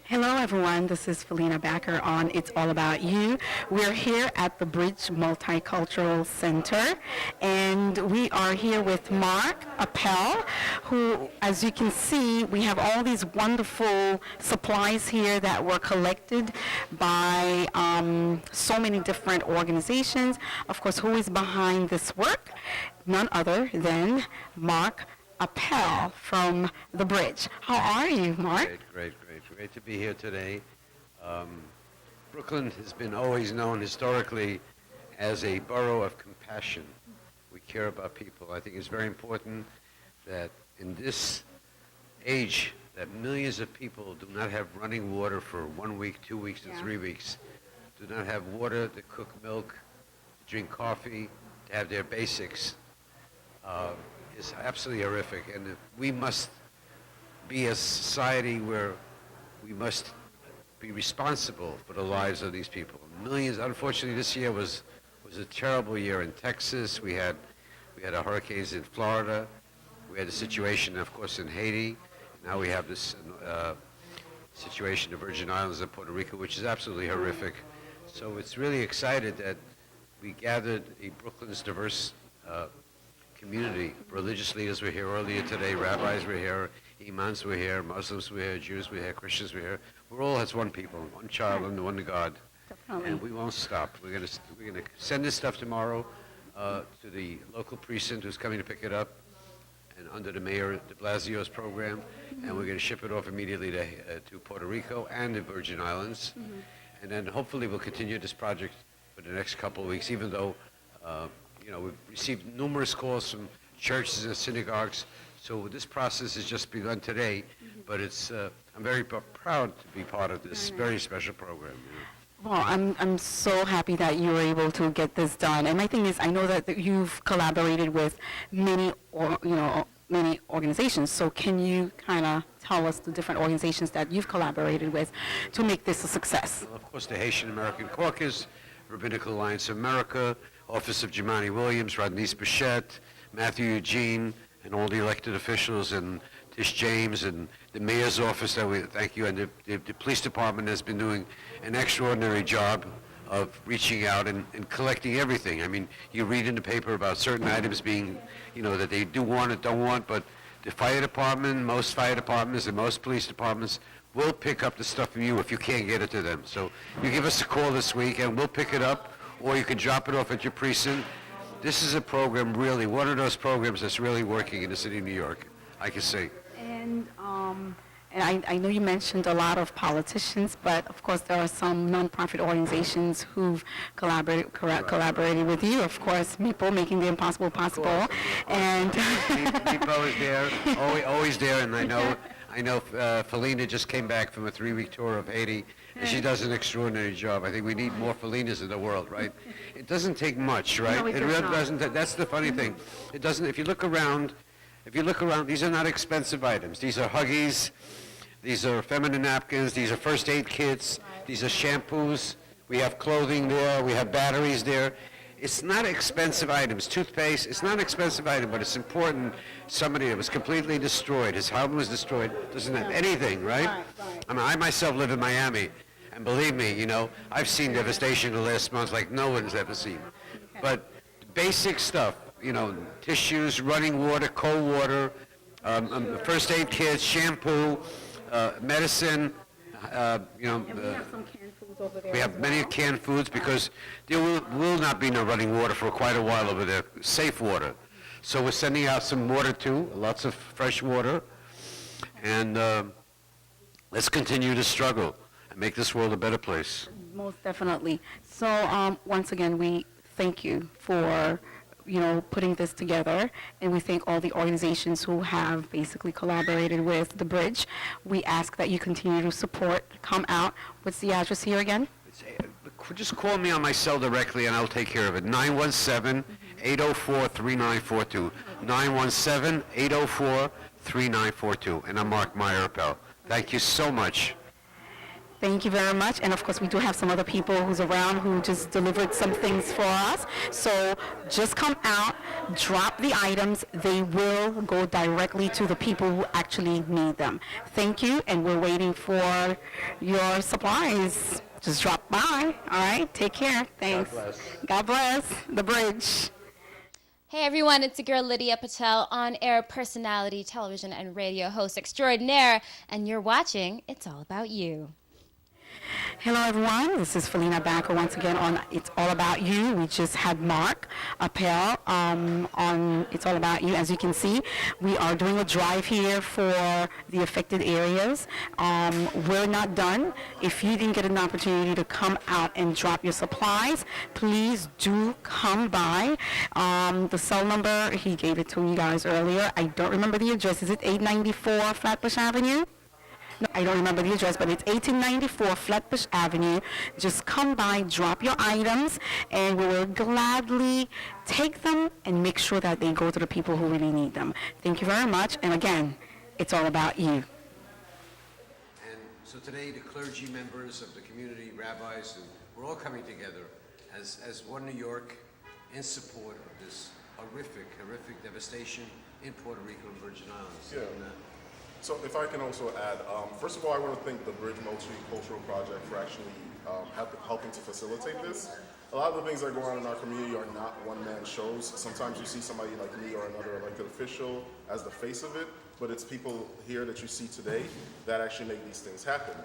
Hello, everyone. This is Felina Backer on It's All About You. We're here at the Bridge Multicultural Center, and we are here with Mark Appel, who, as you can see, we have all these wonderful supplies here that were collected by so many different organizations. Of course, who is behind this work? None other than Mark Appel from the Bridge. How are you, Mark? Great to be here today. Brooklyn has been always known historically as a borough of compassion. We care about people. I think it's very important that in this age that millions of people do not have running water for 1 week, 2 weeks, and 3 weeks, do not have water to cook milk, to drink coffee, to have their basics, is absolutely horrific. And we must be a society where we must be responsible for the lives of these people. Millions, unfortunately, this year was a terrible year in Texas. We had our hurricanes in Florida. We had a situation, of course, in Haiti. Now we have this situation in the Virgin Islands and Puerto Rico, which is absolutely horrific. So it's really excited that we gathered Brooklyn's diverse community. Religious leaders were here earlier today. Rabbis were here. Imams were here. Muslims were here. Jews were here. Christians were here. We're all as one people, one child, and one God. Definitely. And we won't stop. We're gonna send this stuff tomorrow to the local precinct who's coming to pick it up, and under the Mayor de Blasio's program, and we're gonna ship it off immediately to Puerto Rico and the Virgin Islands, and then hopefully we'll continue this project for the next couple of weeks, even though we've received numerous calls from churches and synagogues. So this process has just begun today, but I'm very proud to be part of this very special program. Well, I'm so happy that you were able to get this done. And my thing is, I know that you've collaborated with many organizations. So can you kind of tell us the different organizations that you've collaborated with to make this a success? Well, of course, the Haitian American Caucus, Rabbinical Alliance of America, Office of Jemani Williams, Rodney's Bichette, Matthew Eugene, and all the elected officials, and Tish James, and the mayor's office, that we thank you, and the police department has been doing an extraordinary job of reaching out and collecting everything. I mean, you read in the paper about certain items being, that they do want or don't want, but the fire department, most fire departments, and most police departments will pick up the stuff from you if you can't get it to them. So you give us a call this week, and we'll pick it up, or you can drop it off at your precinct. This is a program, really, one of those programs that's really working in the city of New York, I can say. And I know you mentioned a lot of politicians, but of course there are some nonprofit organizations who've collaborated with you. Of course, MIPO, Making the Impossible Possible, and MIPO is there, always there, and I know Felina just came back from a 3-week tour of Haiti, and she does an extraordinary job. I think we need more Felinas in the world, right? It doesn't take much, right? No, it really not. doesn't. That's the funny thing. It doesn't. If you look around, these are not expensive items. These are Huggies. These are feminine napkins. These are first aid kits. These are shampoos. We have clothing there. We have batteries there. It's not expensive items. Toothpaste, it's not an expensive item, but it's important. Somebody that was completely destroyed, his home was destroyed, doesn't have anything, right? I mean, I myself live in Miami, and believe me, I've seen devastation in the last month like no one's ever seen. But basic stuff, tissues, running water, cold water, first aid kits, shampoo, medicine, and we have some canned foods over there. we have many canned foods because there will not be no running water for quite a while over there, safe water. So we're sending out some water too, lots of fresh water, and let's continue to struggle and make this world a better place. Most definitely. So once again, we thank you for putting this together, and we thank all the organizations who have basically collaborated with the Bridge. We ask that you continue to support, come out. What's the address here again? Just call me on my cell directly and I'll take care of it. 917-804-3942. 917-804-3942. And I'm Meyer Appel. Thank you so much. Thank you very much. And of course, we do have some other people who's around who just delivered some things for us. So just come out, drop the items. They will go directly to the people who actually need them. Thank you, and we're waiting for your supplies. Just drop by. All right. Take care. Thanks. God bless. God bless. The bridge. Hey everyone, it's your girl Lydia Patel, on-air personality, television and radio host extraordinaire, and you're watching It's All About You. Hello, everyone. This is Felina Backer once again on It's All About You. We just had Mark Appel on It's All About You. As you can see, we are doing a drive here for the affected areas. We're not done. If you didn't get an opportunity to come out and drop your supplies, please do come by. The cell number, he gave it to you guys earlier. I don't remember the address. Is it 894 Flatbush Avenue? No, I don't remember the address, but it's 1894 Flatbush Avenue. Just come by, drop your items, and we will gladly take them and make sure that they go to the people who really need them. Thank you very much, and again, it's all about you. And so today, the clergy members of the community, rabbis, and we're all coming together as one New York in support of this horrific devastation in Puerto Rico and Virgin Islands. Yeah. And, So if I can also add, first of all, I want to thank the Bridge Multicultural Project for actually helping to facilitate this. A lot of the things that go on in our community are not one-man shows. Sometimes you see somebody like me or another elected official as the face of it, but it's people here that you see today that actually make these things happen.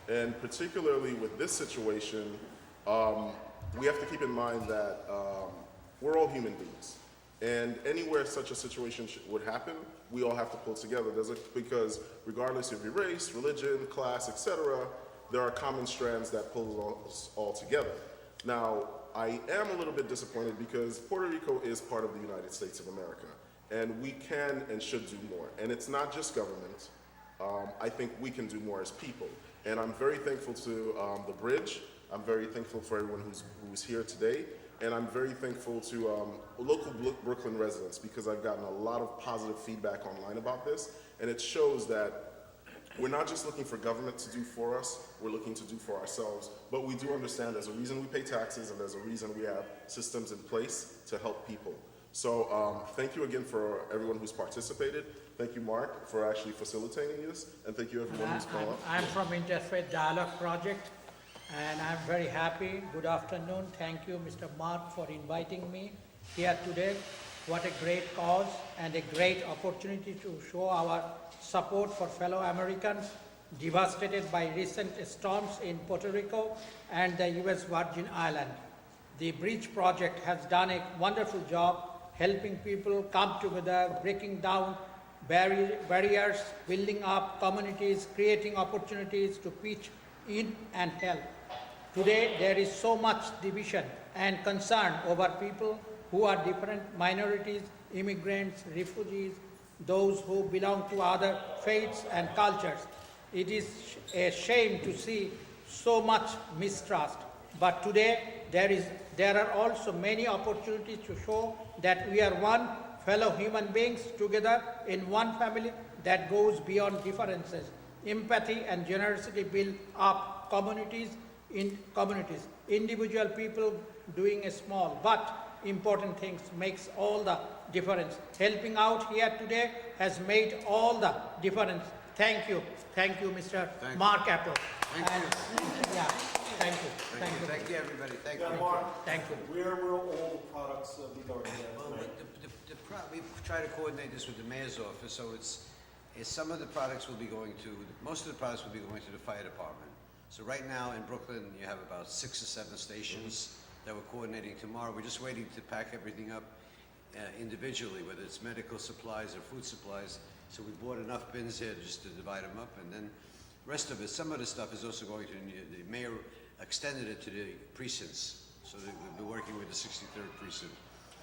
And particularly with this situation, we have to keep in mind that we're all human beings. And anywhere such a situation would happen, we all have to pull together. Because regardless of your race, religion, class, etc., there are common strands that pull us all together. Now, I am a little bit disappointed because Puerto Rico is part of the United States of America, and we can and should do more. And it's not just government. I think we can do more as people. And I'm very thankful to the Bridge. I'm very thankful for everyone who's here today. And I'm very thankful to local Brooklyn residents because I've gotten a lot of positive feedback online about this. And it shows that we're not just looking for government to do for us, we're looking to do for ourselves. But we do understand there's a reason we pay taxes and there's a reason we have systems in place to help people. So thank you again for everyone who's participated. Thank you, Mark, for actually facilitating this. And thank you everyone who's come up. I'm from Interfaith Dialogue Project. And I'm very happy. Good afternoon. Thank you, Mr. Mark, for inviting me here today. What a great cause and a great opportunity to show our support for fellow Americans devastated by recent storms in Puerto Rico and the U.S. Virgin Islands. The Bridge Project has done a wonderful job helping people come together, breaking down barriers, building up communities, creating opportunities to pitch in and help. Today, there is so much division and concern over people who are different minorities, immigrants, refugees, those who belong to other faiths and cultures. It is a shame to see so much mistrust. But today, there are also many opportunities to show that we are one fellow human beings together in one family that goes beyond differences. Empathy and generosity build up communities. Individual people doing a small but important things makes all the difference. Helping out here today has made all the difference. Thank you, Mr. Mark Appel. Thank you. Yeah, thank you. Thank you, everybody. Thank you. Mark, Thank you. where will all the products be going? Well, we try to coordinate this with the mayor's office, so some of the products will be going to, most of the products will be going to the fire department. So right now in Brooklyn, you have about 6 or 7 stations that we're coordinating tomorrow. We're just waiting to pack everything up individually, whether it's medical supplies or food supplies. So we bought enough bins here just to divide them up, and then rest of it, some of the stuff is also going to, the mayor extended it to the precincts. So we'll be working with the 63rd precinct.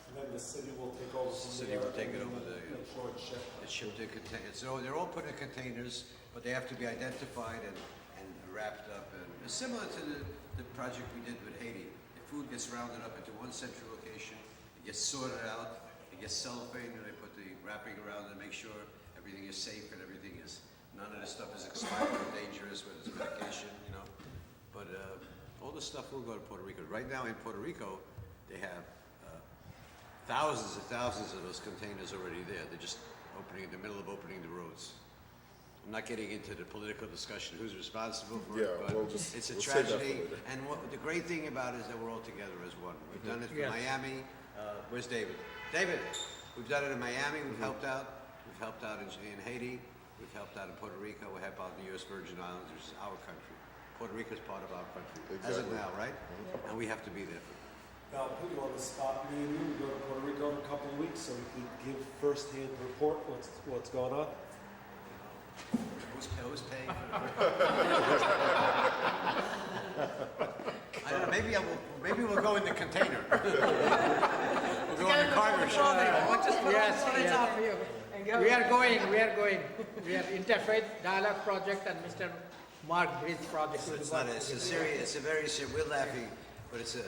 And then the city will take over from The city will take it over there. Make sure it's shipped. It's shipped in containers. So they're all put in containers, but they have to be identified and wrapped up. And it's similar to the project we did with Haiti. The food gets rounded up into one central location, it gets sorted out, it gets cellophane, and they put the wrapping around it to make sure everything is safe and everything is, none of this stuff is expired or dangerous, whether it's medication, you know. the stuff will go to Puerto Rico. Right now in Puerto Rico, they have thousands and thousands of those containers already there. They're just opening, in the middle of opening the roads. I'm not getting into the political discussion, who's responsible for it, Yeah, but we'll just- it's a we'll save that for tragedy. later. And the great thing about it is that we're all together as one. We've done it for Yes. Miami. Where's David? David, we've done it in Miami. We've helped out. We've helped out in Haiti. We've helped out in Puerto Rico. We helped out in the U.S. Virgin Islands, which is our country. Puerto Rico is part of our country, as of Exactly. now, right? And we have to be there for them. Now, I'll put you on the spot. Me and you go to Puerto Rico in a couple of weeks so we can give first-hand report what's going on. Who's paying for it? I don't know, maybe we'll go in the container. We'll go in the cargo ship. Yes, yes. We are going. We are Interfaith Dialogue Project and Mr. Mark Bridge Project. will It's work not, it's a together. serious, it's a very serious, we're laughing, but it's a,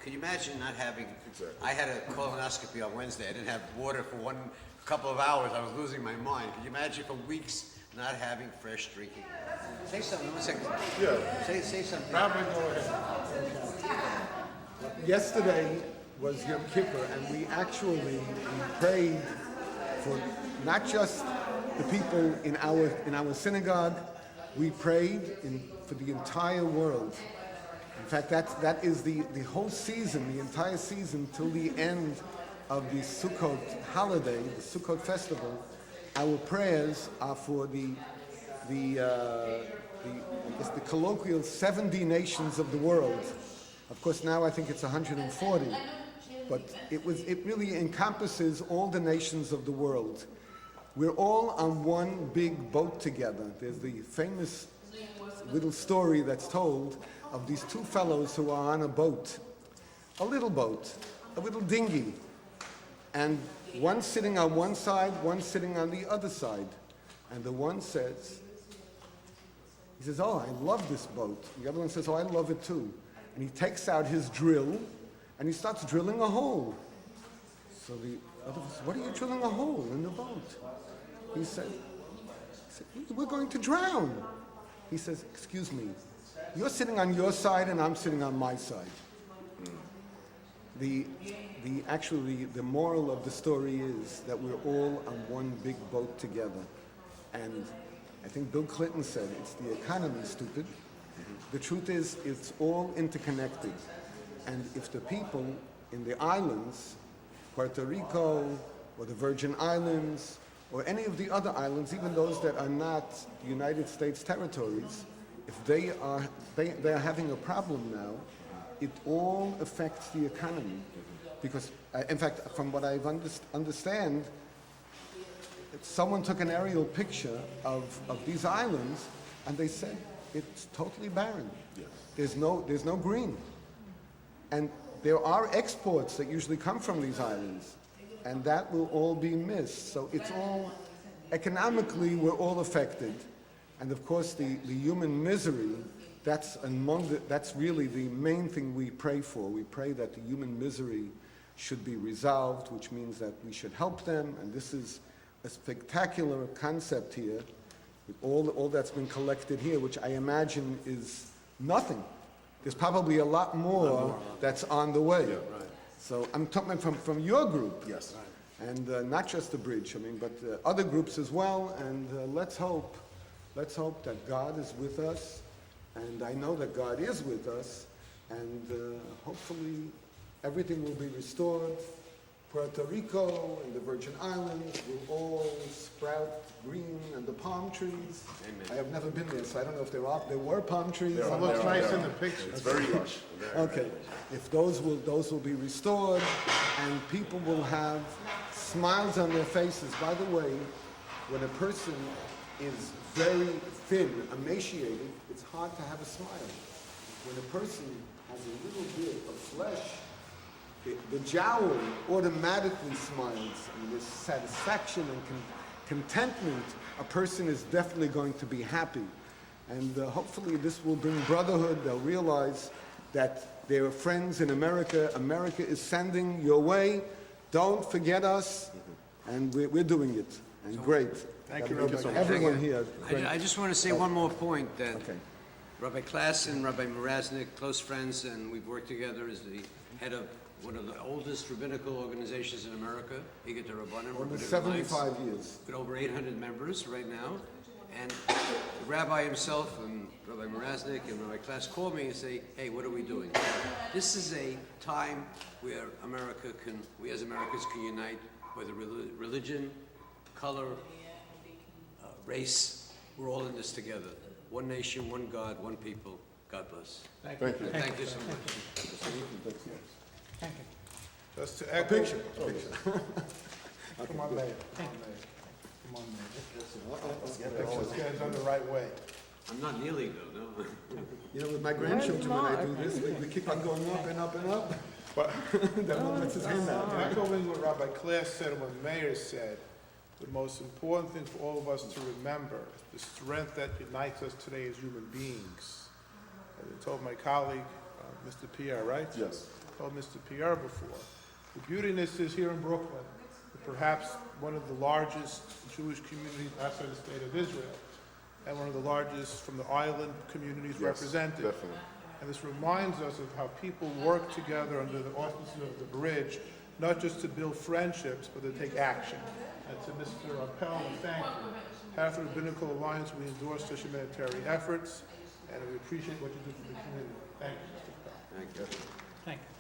can you imagine not having, Exactly. I had a colonoscopy on Wednesday, I didn't have water for couple of hours, I was losing my mind. Can you imagine for weeks not having fresh drinking? Say something, 1 second. Yeah. Say something. Yesterday was Yom Kippur, and we prayed for not just the people in our synagogue. We prayed for the entire world. In fact, that is the whole season, the entire season till the end of the Sukkot holiday, the Sukkot festival. Our prayers are for the colloquial 70 nations of the world. Of course, now I think it's 140, but it really encompasses all the nations of the world. We're all on one big boat together. There's the famous little story that's told of these two fellows who are on a boat, a little dinghy, and one sitting on one side, one sitting on the other side. And the one says, he says, "Oh, I love this boat." The other one says, "Oh, I love it too." And he takes out his drill and he starts drilling a hole. So the other one says, "What are you drilling a hole in the boat?" He said, "We're going to drown." He says, "Excuse me, you're sitting on your side and I'm sitting on my side." The moral of the story is that we're all on one big boat together. And I think Bill Clinton said, it's the economy, stupid. The truth is, it's all interconnected. And if the people in the islands, Puerto Rico, or the Virgin Islands, or any of the other islands, even those that are not United States territories, if they are having a problem now, it all affects the economy. Because, in fact, from what I understand, someone took an aerial picture of these islands, and they said it's totally barren. Yes. There's no green. And there are exports that usually come from these islands, and that will all be missed. So it's all, economically, we're all affected. And of course, the human misery, that's really the main thing we pray for. We pray that the human misery should be resolved, which means that we should help them. And this is a spectacular concept here, with all that's been collected here, which I imagine is nothing. There's probably a lot more that's on the way. Yeah, right. So I'm talking from your group. Yes. And not just the bridge, but other groups as well. And let's hope that God is with us. And I know that God is with us. And hopefully everything will be restored. Puerto Rico and the Virgin Islands will all sprout green, and the palm trees. Amen. I have never been there, so I don't know if there were palm trees. It looks nice in the picture. It's very lush. Okay, if those will be restored, and people will have smiles on their faces. By the way, when a person is very thin, emaciated, it's hard to have a smile. When a person has a little bit of flesh, the jowl automatically smiles, and there's satisfaction and contentment. A person is definitely going to be happy. And hopefully this will bring brotherhood. They'll realize that there are friends in America. America is sending your way. Don't forget us. And we're doing it. And great. Thank you so much. Everyone here. I just want to say one more point, that Okay. Rabbi Klass and Rabbi Mraznik, close friends, and we've worked together as the head of one of the oldest rabbinical organizations in America, Higat Rabbanim. Almost 75 years. Got over 800 members right now. And the rabbi himself and Rabbi Mraznik and Rabbi Klass call me and say, hey, what are we doing? This is a time where we as Americans can unite, whether religion, color, race, we're all in this together. One nation, one God, one people. God bless. Thank you. Thank you so much. Thank you. Just to A echo. picture. Come on, Mayor. Come on, Mayor. Let's get this guy done the right way. I'm not kneeling though, no. You know, with my grandchildren, when I do this, we keep on going up and up and up. But That one lets his hand out. echoing what Rabbi Klass said and what Meyer said, the most important thing for all of us to remember is the strength that unites us today as human beings. As I told my colleague, Mr. Pierre, right? Yes. I told Mr. Pierre before. The beauty in this is here in Brooklyn, perhaps one of the largest Jewish communities outside the state of Israel, and one of the largest from the island communities represented. Definitely. And this reminds us of how people work together under the auspices of the bridge, not just to build friendships, but to take action. And to Mr. Appel, we thank you. Half the Rabbinical Alliance, we endorse such humanitarian efforts, and we appreciate what you do for the community. Thank you, Mr. Appel. Thank you. Thank you.